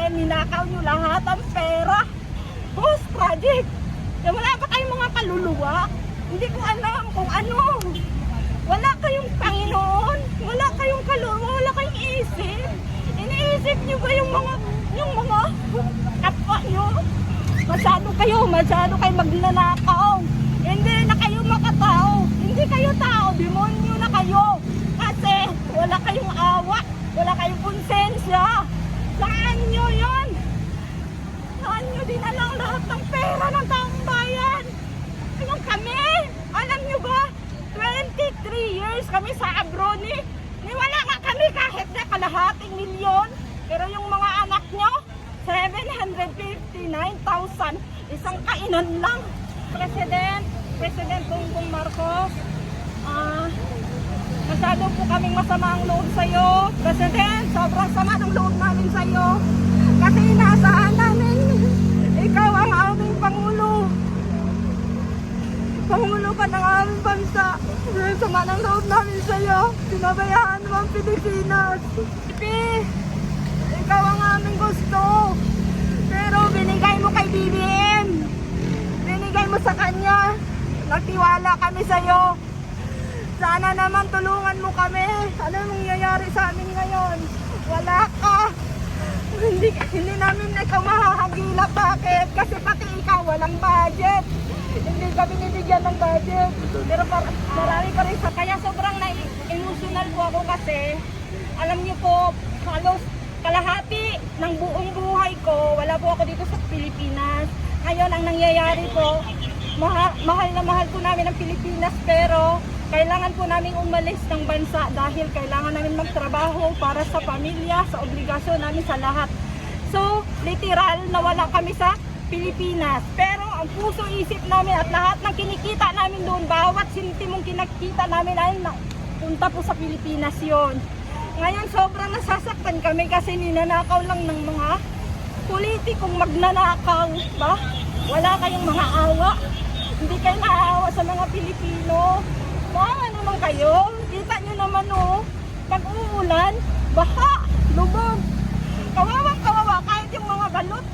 dahil ninakaw nyo lahat ang pera. Ghost project. Wala pa kayong mga kaluluwa. Hindi ko alam kung ano. Wala kayong Panginoon. Wala kayong kaluluwa. Wala kayong isip. Iniisip nyo ba yung mga kapwa nyo? Masyado kayo magnanakaw. Hindi na kayo makatao. Hindi kayo tao. Demonyo na kayo. Kasi wala kayong awa. Wala kayong konsensya. Saan nyo yun? Saan nyo dinalang lahat ng pera ng taong bayan? Yung kami, alam nyo ba, 23 years kami sa abroad ni wala nga kami kahit na kalahating milyon. Pero yung mga anak nyo, 759,000, isang kainan lang. President Bongbong Marcos, masyado po kaming masama ang loob sa'yo. President, sobrang sama ng loob namin sa'yo. Kasi inaasahan namin, ikaw ang aming Pangulo. Pangulo ka ng aming bansa. Sama ng loob namin sa'yo. Pinabayaan mo ang Pilipinas. Ikaw ang aming gusto. Pero binigay mo kay BBM. Binigay mo sa kanya. Nagtiwala kami sa'yo. Sana naman tulungan mo kami. Ano nangyayari sa amin ngayon? Wala ka. Hindi namin ikaw mahahagilap. Bakit? Kasi pati ikaw walang budget. Hindi kami nibigyan ng budget. Pero marami pa rin sa kaya sobrang na-emotional po ako kasi alam niyo po, halos kalahati ng buong buhay ko, wala po ako dito sa Pilipinas. Ngayon ang nangyayari po, mahal na mahal po namin ang Pilipinas pero kailangan po namin umalis ng bansa dahil kailangan namin magtrabaho para sa pamilya, sa obligasyon namin sa lahat. So, literal nawala kami sa Pilipinas. Pero ang puso isip namin at lahat ng kinikita namin doon, bawat sintimong kinakita namin ay punta po sa Pilipinas yon. Ngayon sobrang nasasaktan kami kasi ninanakaw lang ng mga politikong magnanakaw. Ba? Wala kayong mga awa. Hindi kayo naawa sa mga Pilipino. Ano naman kayo? Kita nyo naman pag uulan, baha, lubog. Kawawang kawawa, kahit yung mga balot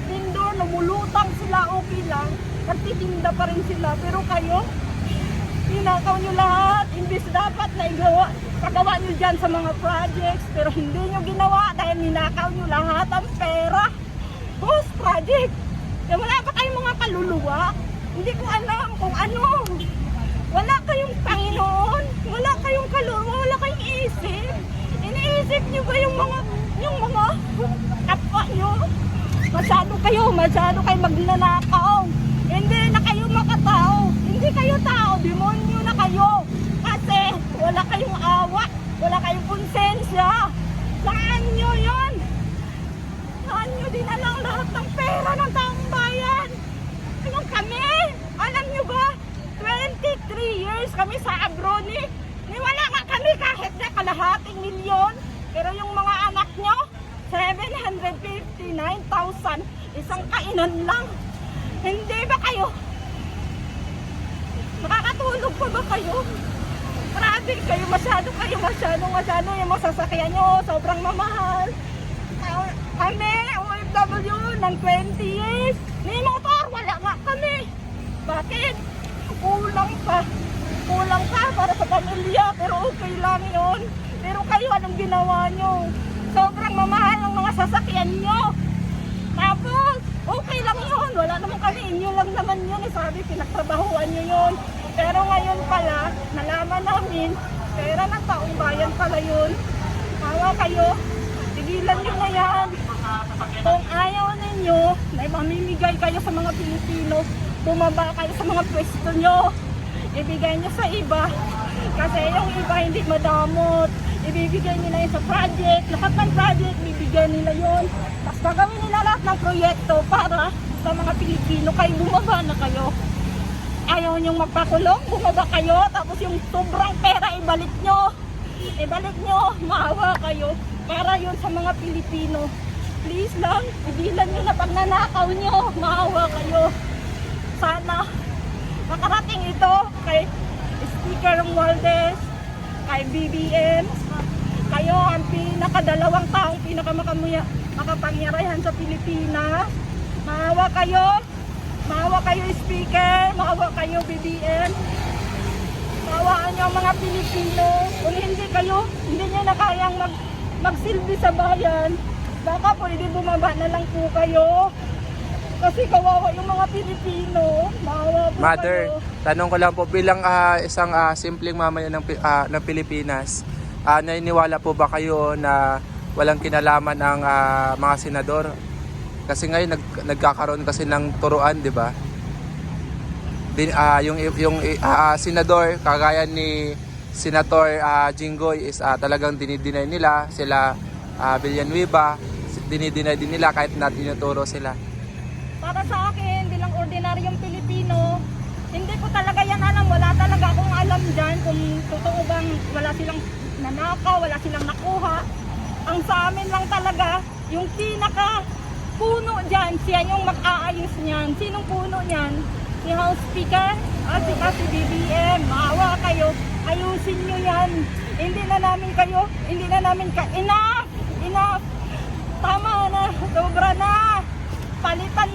lindor, lumulutang sila, okay lang. Nagtitinda pa rin sila. Pero kayo, ninakaw nyo lahat. Imbis dapat na pagawa nyo dyan sa mga projects. Pero hindi nyo ginawa dahil ninakaw nyo lahat ang pera. Ghost project. Wala pa kayong mga kaluluwa. Hindi ko alam kung ano. Wala kayong Panginoon. Wala kayong kaluluwa. Wala kayong isip. Iniisip nyo ba yung mga kapwa nyo? Masyado kayo magnanakaw. Hindi na kayo makatao. Hindi kayo tao, demonyo na kayo. Kasi wala kayong awa, wala kayong konsensya. Saan nyo yun? Saan nyo dinalang lahat ng pera ng taong bayan? Yung kami, alam nyo ba, 23 years kami sa abroad ni wala nga kami kahit na kalahating milyon. Pero yung mga anak nyo, 759,000, isang kainan lang. Hindi ba kayo? Nakakatulog pa ba kayo? Grabe kayo, masyado yung masasakyan nyo, sobrang mamahal. Kami, OFW ng 20 years, may motor, wala nga kami. Bakit? Kulang ka para sa pamilya, pero okay lang yun. Pero kayo, anong ginawa nyo? Sobrang mamahal ng mga sasakyan nyo. Tapos, okay lang yun. Wala naman kami, inyo lang naman yun. Sabi, pinagtrabahuan nyo yun. Pero ngayon pala, nalaman namin, pera ng taong bayan pala yun. Hawa kayo, tigilan nyo na yan. Kung ayaw ninyo, na mamimigay kayo sa mga Pilipino, bumaba kayo sa mga pwesto nyo. Ibigay nyo sa iba. Kasi yung iba hindi madamot. Ibibigay nila yun sa project. Lahat ng project, bibigay nila yun. Tapos gagawin nila lahat ng proyekto para sa mga Pilipino. Kayo bumaba na kayo. Ayaw nyong magpakulong, bumaba kayo. Tapos yung sobrang pera, ibalik nyo. Maawa kayo. Para yun sa mga Pilipino. Please lang, ibilan nyo na pagnanakaw nyo. Maawa kayo. Sana makarating ito kay Speaker Romualdez, kay BBM. Kayo ang pinakadalawang taong makapangyarihan sa Pilipinas. Maawa kayo speaker, maawa kayo BBM. Maawaan niyo ang mga Pilipino. Kung hindi niyo na kayang magsilbi sa bayan, baka pwede bumaba na lang po kayo. Kasi kawawa yung mga Pilipino. Maawa po Mother, kayo. tanong ko lang po bilang isang simpleng mamayan ng Pilipinas, naniniwala po ba kayo na walang kinalaman ang mga senador? Kasi ngayon nagkakaroon kasi ng turuan, di ba? Yung senador kagaya ni Senator Jinggoy is talagang dinideny nila sila, Villanueva, dinideny din nila kahit na tinuturo sila. Para sa akin, bilang ordinaryong Pilipino, hindi ko talaga yan alam. Wala talaga akong alam dyan kung totoo bang wala silang nanakaw, wala silang nakuha. Ang sa amin lang talaga, yung pinaka puno dyan, siya yung mag-aayos niyan. Sinong puno niyan? Si House Speaker? Si BBM. Maawa kayo, ayusin nyo yan. Hindi na namin enough! Enough! Tama na, sobra na! Palitan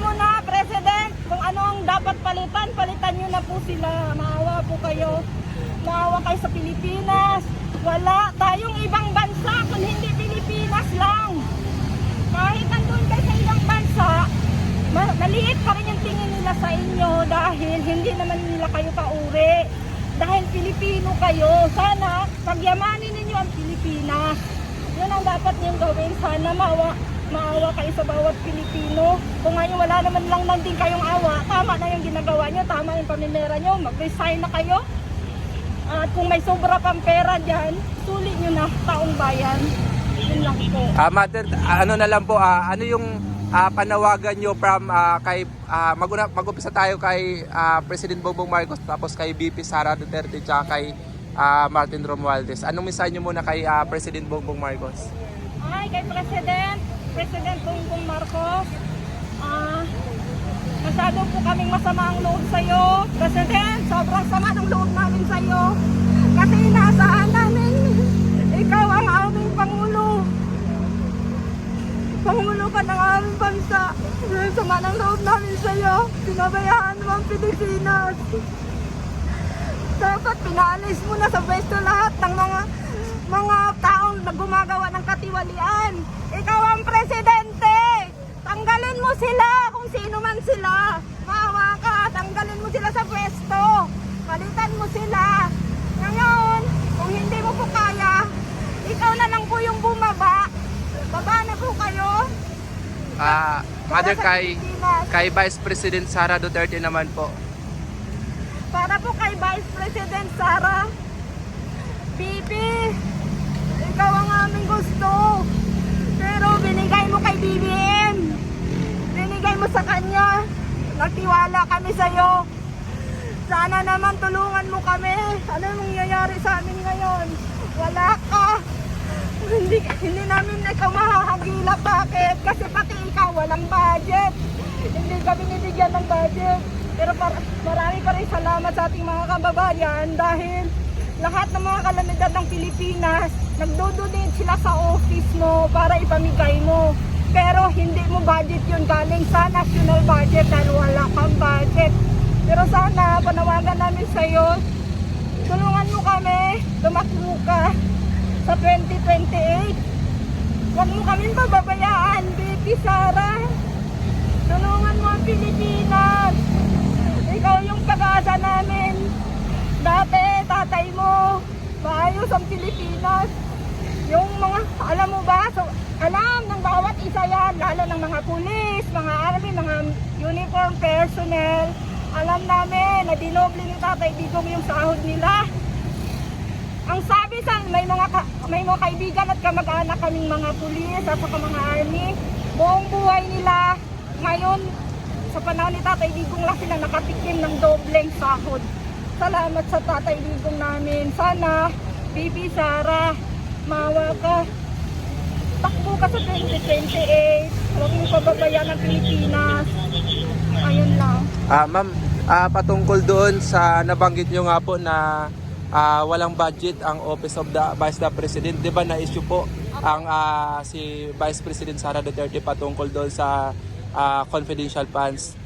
mo na, President. Kung ano ang dapat palitan nyo na po sila. Maawa po kayo. Maawa kayo sa Pilipinas. Wala tayong ibang bansa kung hindi Pilipinas lang. Kahit nandun kayo sa ibang bansa, maliit pa rin yung tingin nila sa inyo dahil hindi naman nila kayo kauri. Dahil Pilipino kayo. Sana pagyamanin ninyo ang Pilipinas. Yun ang dapat niyong gawin. Sana maawa kayo sa bawat Pilipino. Kung ngayon wala naman lang din kayong awa, tama na yung ginagawa nyo, tama yung pamimera nyo, mag-resign na kayo. At kung may sobra pang pera dyan, sulit nyo na taong bayan. Yun lang po. Mother, ano na lang po, ano yung panawagan nyo from kay, mag-upisa tayo kay President Bongbong Marcos, tapos kay VP Sara Duterte, tsaka kay Martin Romualdez. Anong mensahe nyo muna kay President Bongbong Marcos? Kay President Bongbong Marcos, masyado po kaming masama ang loob sa'yo. President, sobrang sama ng loob namin sa'yo. Kasi inaasahan namin, ikaw ang aming Pangulo. Pangulo ka ng aming bansa. Sama ng loob namin sa'yo. Pinabayaan mo ang Pilipinas. Dapat pinaalis mo na sa pwesto lahat ng mga taong gumagawa ng katiwalian. Ikaw ang presidente. Tanggalin mo sila kung sino man sila. Maawa ka, tanggalin mo sila sa pwesto. Palitan mo sila. Ngayon, kung hindi mo po kaya, ikaw na lang po yung bumaba. Baba na po kayo. Mother, kay Vice President Sara Duterte naman po. Para po kay Vice President Sara, Bibi, ikaw ang aming gusto. Pero binigay mo kay BBM. Binigay mo sa kanya. Nagtiwala kami sa'yo. Sana naman tulungan mo kami. Ano mangyayari sa amin ngayon? Wala ka. Hindi namin ikaw mahahagilap. Bakit? Kasi pati ikaw walang budget. Hindi kami binibigyan ng budget. Pero marami pa rin salamat sa ating mga kababayan dahil lahat ng mga kalamidad ng Pilipinas, nagdo-donate sila sa office mo para ipamigay mo. Pero hindi mo budget yun, galing sa national budget dahil wala kang budget. Pero sana, panawagan namin sa'yo, tulungan mo kami, tumakbo ka sa 2028. Huwag mo kaming pababayaan, Baby Sara. Tulungan mo ang Pilipinas. Ikaw yung pag-asa namin. Dati, tatay mo, maayos ang Pilipinas. Yung mga, alam mo ba, alam ng bawat isa yan, lalo ng mga pulis, mga army, mga uniform personnel. Alam namin na dinoble ni Tatay Digong yung sahod nila. Ang sabi sa may mga kaibigan at kamag-anak kaming mga pulis at saka mga army, buong buhay nila ngayon sa panahon ni Tatay Digong lang sila nakatikim ng dobleng sahod. Salamat sa Tatay Digong namin. Sana, Bibi Sara, maawa ka. Takbo ka sa 2028. Huwag mo pababayaan ang Pilipinas. Ayun lang. Ma'am, patungkol doon sa nabanggit nyo nga po na walang budget ang Office of the Vice President, di ba na-issue po ang si Vice President Sara Duterte patungkol doon sa confidential funds.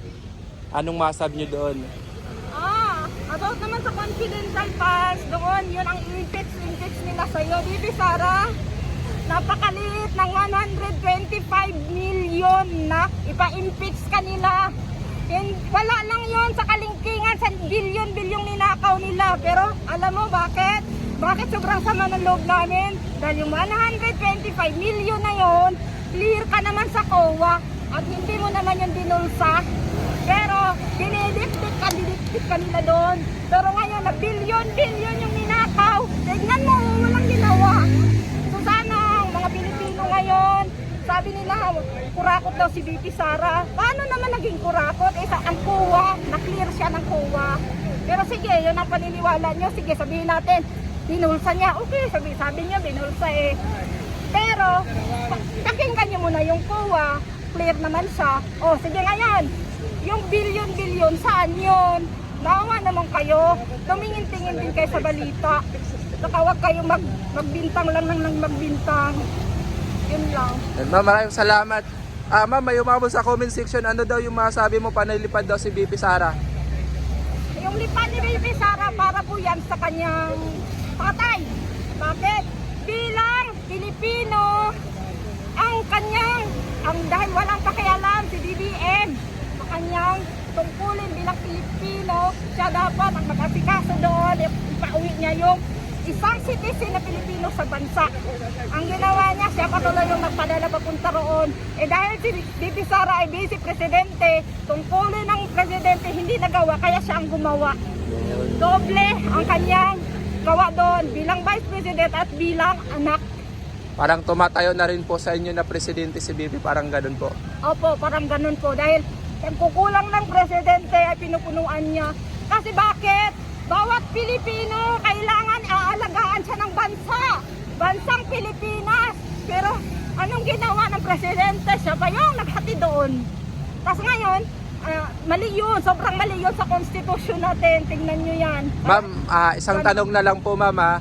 Anong masabi niyo doon? About naman sa confidential funds, doon yun ang impeach nila sa'yo. Bibi Sara, napakaliit ng 125 million na ipa-impeach kanila. And wala lang yon sa kalingkingan sa bilyon-bilyong ninakaw nila. Pero alam mo bakit? Bakit sobrang sama ng loob namin? Dahil yung 125 million na yon, clear ka naman sa COA at hindi mo naman yung dinulsa. Pero dinidiktik ka nila doon. Pero ngayon na bilyon-bilyon yung ninakaw. Tignan mo, walang ginawa. So sana ang mga Pilipino ngayon, sabi nila, kurakot daw si VP Sara. Paano naman naging kurakot? Ang COA, na-clear siya ng COA. Pero sige, yun ang paniniwala nyo. Sige, sabihin natin, binulsa niya. Okay, sabi niya, binulsa eh. Pero, pakinggan nyo muna yung COA, clear naman siya. O, sige ngayon, yung bilyon-bilyon, saan yun? Naawa naman kayo. Tumingin-tingin din kayo sa balita. Saka huwag kayo magbintang lang ng magbintang. Yun lang. Ma'am, maraming salamat. Ma'am, may umabot sa comment section. Ano daw yung masabi mo pa nailipad daw si VP Sara? Yung lipad ni VP Sara para po yan sa kanyang patay. Bakit? Bilang Pilipino, dahil walang pakialam si BBM sa kanyang tungkulin bilang Pilipino, siya dapat ang mag-asikaso doon, ipauwi niya yung isang citizen na Pilipino sa bansa. Ang ginawa niya, siya patuloy yung magpadala papunta roon. Dahil si VP Sara ay Vice Presidente, tungkulin ng Presidente hindi nagawa, kaya siya ang gumawa. Doble ang kanyang gawa doon bilang Vice President at bilang anak. Parang tumatayo na rin po sa inyo na Presidente si VP, parang ganun po. Opo, parang ganun po. Dahil ang kukulang ng Presidente ay pinupunuan niya. Kasi bakit? Bawat Pilipino kailangan aalagaan siya ng bansa. Bansang Pilipinas. Pero anong ginawa ng Presidente? Siya ba yung naghati doon? Tapos ngayon, mali yun. Sobrang mali yun sa konstitusyon natin. Tingnan nyo yan. Ma'am, isang tanong na lang po, ma'am.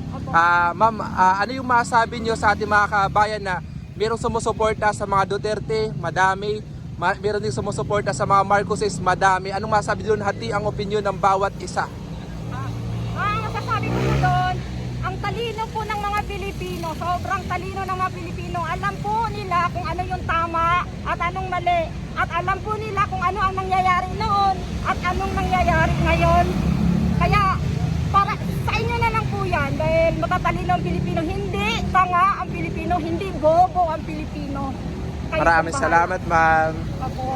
Ma'am, ano yung masabi nyo sa ating mga kabayan na mayroong sumusuporta sa mga Duterte, madami, mayroon din sumusuporta sa mga Marcoses, madami. Anong masabi doon? Hati ang opinion ng bawat isa. Masasabi ko po doon, ang talino po ng mga Pilipino, sobrang talino ng mga Pilipino. Alam po nila kung ano yung tama at anong mali. At alam po nila kung ano ang nangyayari noon at anong nangyayari ngayon. Kaya para sa inyo na lang po yan, dahil matatalino ang Pilipino, hindi tanga ang Pilipino, hindi bobo ang Pilipino. Maraming salamat, ma'am. Opo.